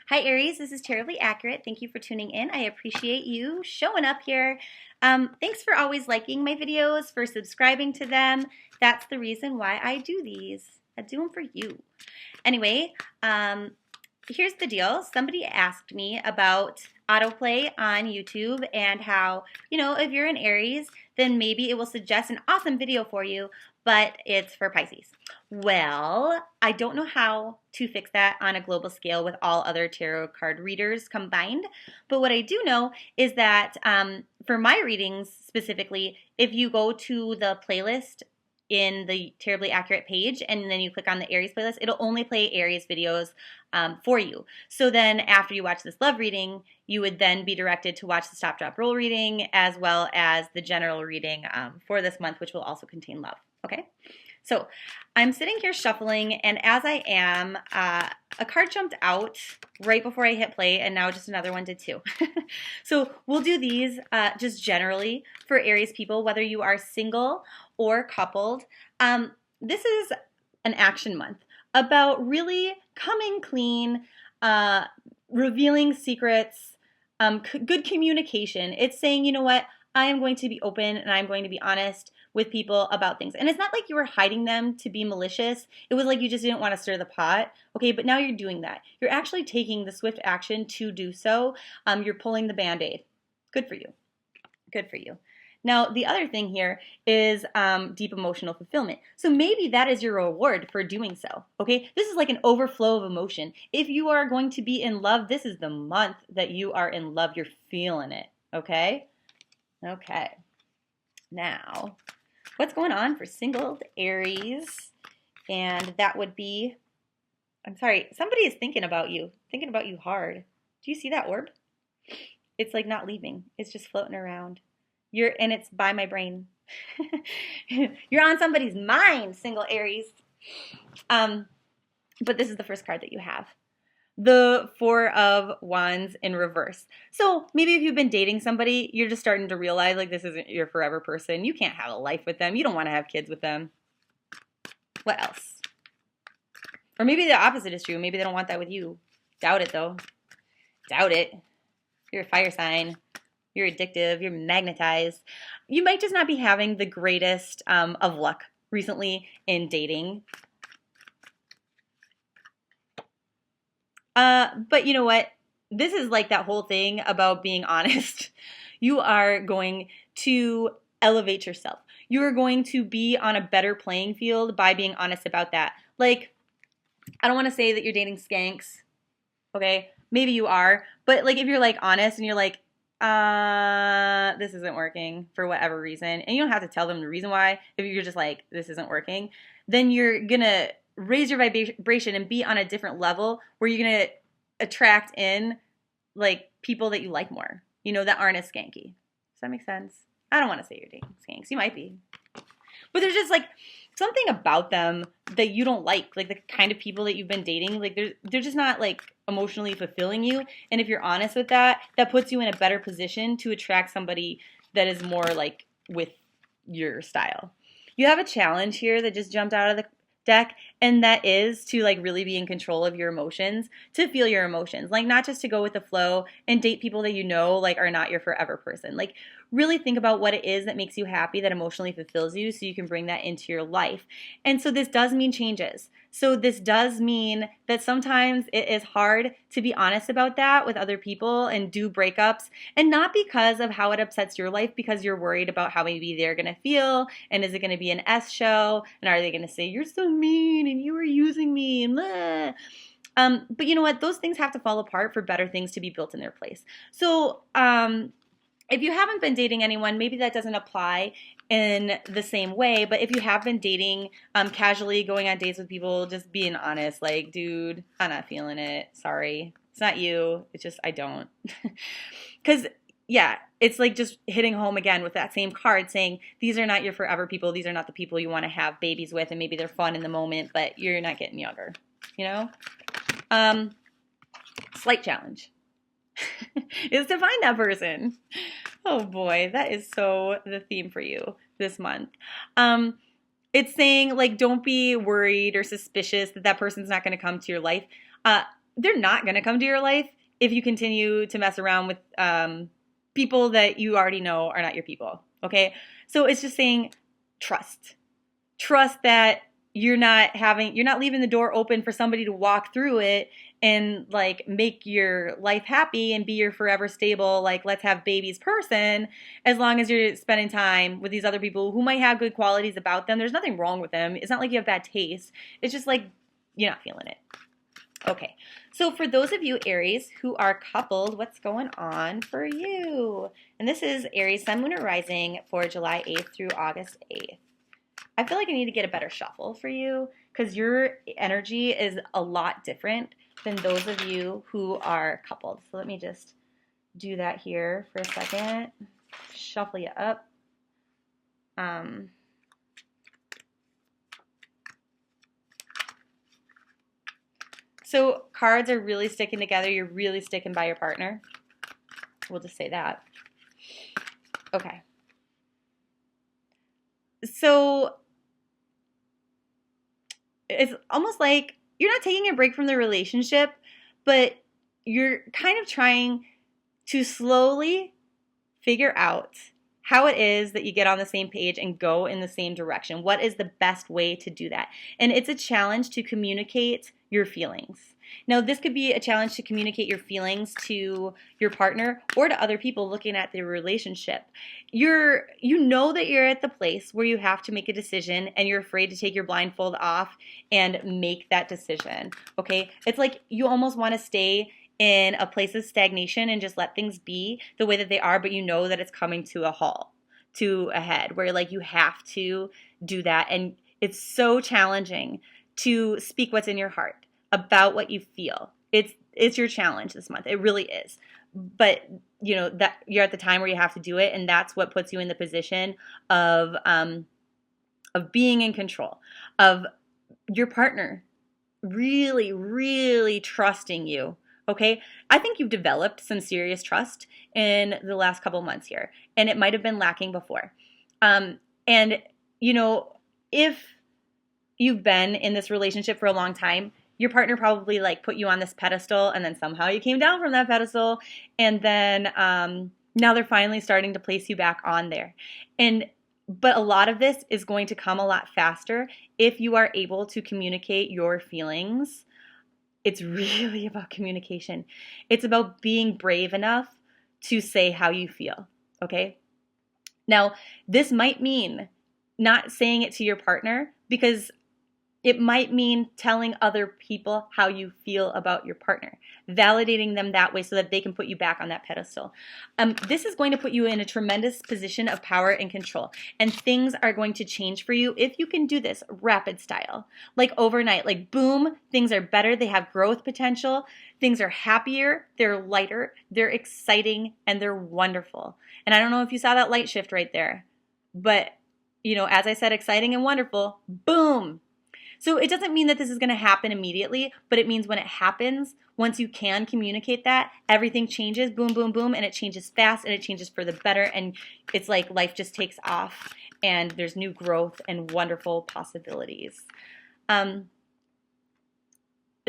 Hi Aries, this is Tarot-blee Accurate. Thank you for tuning in. I appreciate you showing up here. Thanks for always liking my videos, for subscribing to them. That's the reason why I do these. I do them for you. Anyway, here's the deal. Somebody asked me about autoplay on YouTube and how, if you're an Aries, then maybe it will suggest an awesome video for you, but it's for Pisces. Well, I don't know how to fix that on a global scale with all other tarot card readers combined, but what I do know is that for my readings specifically, if you go to the playlist in the Tarot-blee Accurate page and then you click on the Aries playlist, it'll only play Aries videos for you. So then after you watch this love reading, you would then be directed to watch the Stop, Drop, Roll reading as well as the general reading for this month, which will also contain love. Okay? So I'm sitting here shuffling, and as I am, a card jumped out right before I hit play, and now just another one did too. So we'll do these just generally for Aries people, whether you are single or coupled. This is an action month about really coming clean, revealing secrets, good communication. It's saying, you know what, I am going to be open and I'm going to be honest with people about things. And it's not like you were hiding them to be malicious. It was like you just didn't want to stir the pot. Okay, but now you're doing that. You're actually taking the swift action to do so. You're pulling the Band-Aid. Good for you. Good for you. Now, the other thing here is deep emotional fulfillment. So maybe that is your reward for doing so, okay? This is like an overflow of emotion. If you are going to be in love, this is the month that you are in love. You're feeling it, okay? Okay. Now, what's going on for single Aries? And that would be, I'm sorry, somebody is thinking about you hard. Do you see that orb? It's like not leaving. It's just floating around. And it's by my brain. You're on somebody's mind, single Aries. But this is the first card that you have. The Four of Wands in reverse. So maybe if you've been dating somebody, you're just starting to realize like this isn't your forever person. You can't have a life with them. You don't want to have kids with them. What else? Or maybe the opposite is true. Maybe they don't want that with you. Doubt it though. Doubt it. You're a fire sign. You're addictive. You're magnetized. You might just not be having the greatest of luck recently in dating. But you know what? This is like that whole thing about being honest. You are going to elevate yourself. You are going to be on a better playing field by being honest about that. Like, I don't want to say that you're dating skanks. Okay? Maybe you are. But like if you're like honest and you're like, this isn't working for whatever reason, and you don't have to tell them the reason why. If you're just like, this isn't working, then you're gonna raise your vibration and be on a different level where you're gonna attract in like people that you like more, that aren't as skanky. Does that make sense? I don't want to say you're dating skanks. You might be, but there's just like something about them that you don't like the kind of people that you've been dating. Like they're just not like emotionally fulfilling you. And if you're honest with that, that puts you in a better position to attract somebody that is more like with your style. You have a challenge here that just jumped out of the deck, and that is to like really be in control of your emotions, to feel your emotions, like not just to go with the flow and date people that like are not your forever person. Like really think about what it is that makes you happy, that emotionally fulfills you, so you can bring that into your life. And so this does mean changes. So this does mean that sometimes it is hard to be honest about that with other people and do breakups, and not because of how it upsets your life, because you're worried about how maybe they're going to feel, and is it going to be an S show, and are they going to say you're so mean and you were using me and blah. But you know what? Those things have to fall apart for better things to be built in their place. So if you haven't been dating anyone, maybe that doesn't apply in the same way. But if you have been dating casually, going on dates with people, just being honest, like, dude, I'm not feeling it. Sorry. It's not you. It's just I don't. Because, yeah, it's like just hitting home again with that same card saying these are not your forever people. These are not the people you want to have babies with, and maybe they're fun in the moment, but you're not getting younger, Slight challenge is to find that person. Oh boy, that is so the theme for you this month. It's saying like don't be worried or suspicious that person's not going to come to your life. they're not going to come to your life if you continue to mess around with people that you already know are not your people. Okay? So it's just saying trust. Trust that you're not leaving the door open for somebody to walk through it and like make your life happy and be your forever stable, like let's have babies person, as long as you're spending time with these other people who might have good qualities about them. There's nothing wrong with them. It's not like you have bad taste. It's just like you're not feeling it. Okay, so for those of you Aries who are coupled, what's going on for you? And this is Aries Sun, Moon, or Rising for July 8th through August 8th. I feel like I need to get a better shuffle for you because your energy is a lot different than those of you who are coupled. So let me just do that here for a second. Shuffle you up. So cards are really sticking together. You're really sticking by your partner. We'll just say that. Okay. So it's almost like you're not taking a break from the relationship, but you're kind of trying to slowly figure out how it is that you get on the same page and go in the same direction. What is the best way to do that? And it's a challenge to communicate your feelings. Now, this could be a challenge to communicate your feelings to your partner or to other people looking at the relationship. You know that you're at the place where you have to make a decision and you're afraid to take your blindfold off and make that decision, okay? It's like you almost want to stay in a place of stagnation and just let things be the way that they are, but you know that it's coming to a halt, to a head, where like you have to do that. And it's so challenging to speak what's in your heart about what you feel. It's your challenge this month. It really is. But you know that you're at the time where you have to do it, and that's what puts you in the position of being in control, of your partner really, really trusting you. Okay, I think you've developed some serious trust in the last couple months here, and it might have been lacking before. And you know, if you've been in this relationship for a long time, your partner probably like put you on this pedestal, and then somehow you came down from that pedestal, and then now they're finally starting to place you back on there. But a lot of this is going to come a lot faster if you are able to communicate your feelings. It's really about communication. It's about being brave enough to say how you feel, okay? Now, this might mean not saying it to your partner, because it might mean telling other people how you feel about your partner, validating them that way so that they can put you back on that pedestal. This is going to put you in a tremendous position of power and control, and things are going to change for you if you can do this rapid style, like overnight, like boom, things are better, they have growth potential, things are happier, they're lighter, they're exciting, and they're wonderful. And I don't know if you saw that light shift right there, but you know, as I said, exciting and wonderful, boom. So it doesn't mean that this is going to happen immediately, but it means when it happens, once you can communicate that, everything changes, boom, boom, boom, and it changes fast, and it changes for the better, and it's like life just takes off, and there's new growth and wonderful possibilities. Knight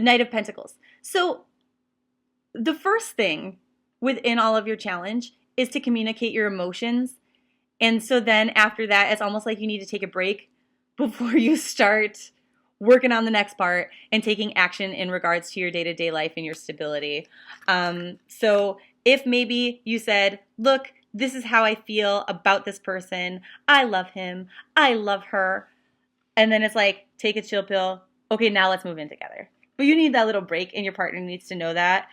of Pentacles. So the first thing within all of your challenge is to communicate your emotions, and so then after that, it's almost like you need to take a break before you start working on the next part and taking action in regards to your day-to-day life and your stability. So if maybe you said, look, this is how I feel about this person. I love him. I love her. And then it's like, take a chill pill. Okay, now let's move in together. But you need that little break, and your partner needs to know that,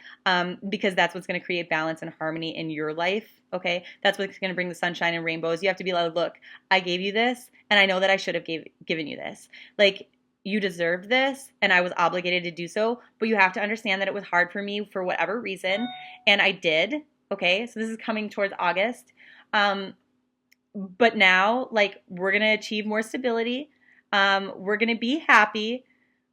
because that's what's going to create balance and harmony in your life, okay? That's what's going to bring the sunshine and rainbows. You have to be like, look, I gave you this, and I know that I should have given you this. Like, you deserve this, and I was obligated to do so, but you have to understand that it was hard for me for whatever reason, and I did, okay? So this is coming towards August. But now, like, we're going to achieve more stability. We're going to be happy,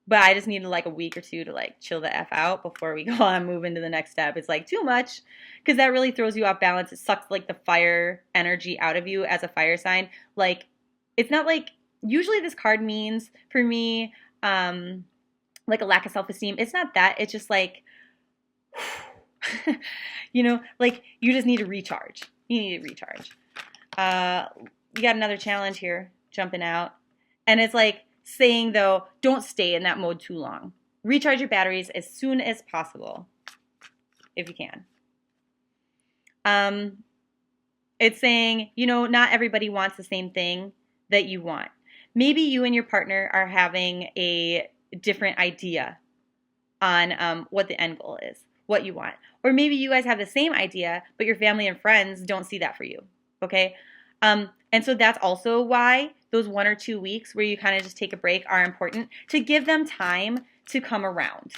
but I just needed like a week or two to like chill the F out before we go on move into the next step. It's like too much, because that really throws you off balance. It sucks like the fire energy out of you as a fire sign. Like, it's not like, usually this card means for me, like a lack of self-esteem. It's not that. It's just like You know, like you just need to recharge. You need to recharge. You got another challenge here, jumping out. And it's like saying, though, don't stay in that mode too long. Recharge your batteries as soon as possible, if you can. It's saying, you know, not everybody wants the same thing that you want. Maybe you and your partner are having a different idea on what the end goal is, what you want. Or maybe you guys have the same idea, but your family and friends don't see that for you, okay? And so that's also why those 1 or 2 weeks where you kind of just take a break are important, to give them time to come around.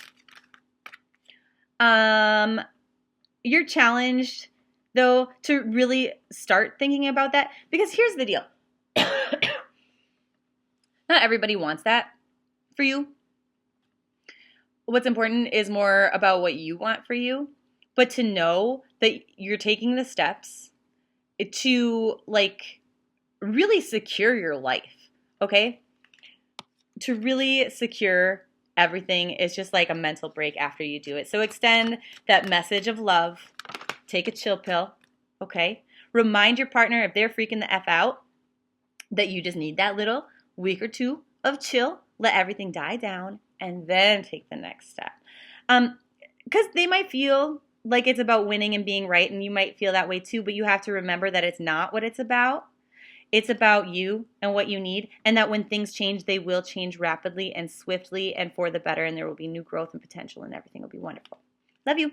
You're challenged, though, to really start thinking about that, because here's the deal. Not everybody wants that for you. What's important is more about what you want for you, but to know that you're taking the steps to, like, really secure your life, okay? To really secure everything is just like a mental break after you do it. So extend that message of love. Take a chill pill, okay? Remind your partner, if they're freaking the F out, that you just need that little week or 2 of chill. Let everything die down and then take the next step. Because they might feel like it's about winning and being right, and you might feel that way too, but you have to remember that it's not what it's about. It's about you and what you need, and that when things change, they will change rapidly and swiftly and for the better, and there will be new growth and potential, and everything will be wonderful. Love you.